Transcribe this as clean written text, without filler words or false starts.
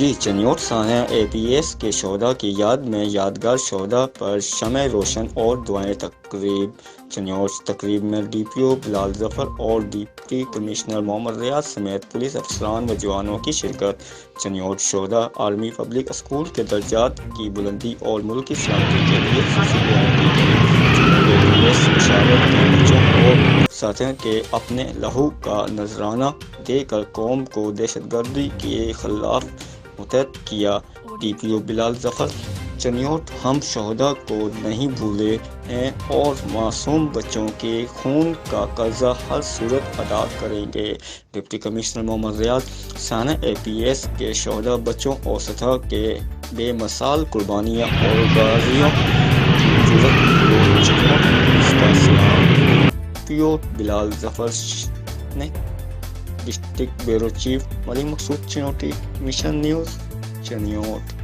جی چنیوٹ سانحہ APS کے شہداء کی یاد میں یادگار شہداء پر شمع روشن اور دعائیں تقریب۔ چنیوٹ تقریب میں DPO بلال ظفر اور ڈپٹی کمشنر محمد ریاض سمیت پولیس افسران و جوانوں کی شرکت۔ چنیوٹ شہداء آرمی پبلک اسکول کے درجات کی بلندی اور ملک کی سلامتی کے لیے خصوصی دعائیں کی گئیں۔ چنیوٹ APS پشاور کے بچوں اور ساتھیوں کے اپنے لہو کا نذرانہ دے کر قوم کو دہشت گردی کے خلاف متحد کیا۔ DPO بلال ظفر: چنیوٹ ہم شہداء کو نہیں بھولے ہیں اور معصوم بچوں کے خون کا قرضہ ہر صورت ادا کریں گے۔ ڈپٹی کمشنر محمد ریاض: سانحہ APS کے شہداء بچوں اور ساتھیوں کے بے مثال قربانیاں اور غازیوں کی جرات کو چنیوٹ پولیس کا سلام۔ DPO بلال ظفر نے ڈسٹرکٹ بیورو چیف مریم مقصود چنوٹی، مشن نیوز، چنیوٹ۔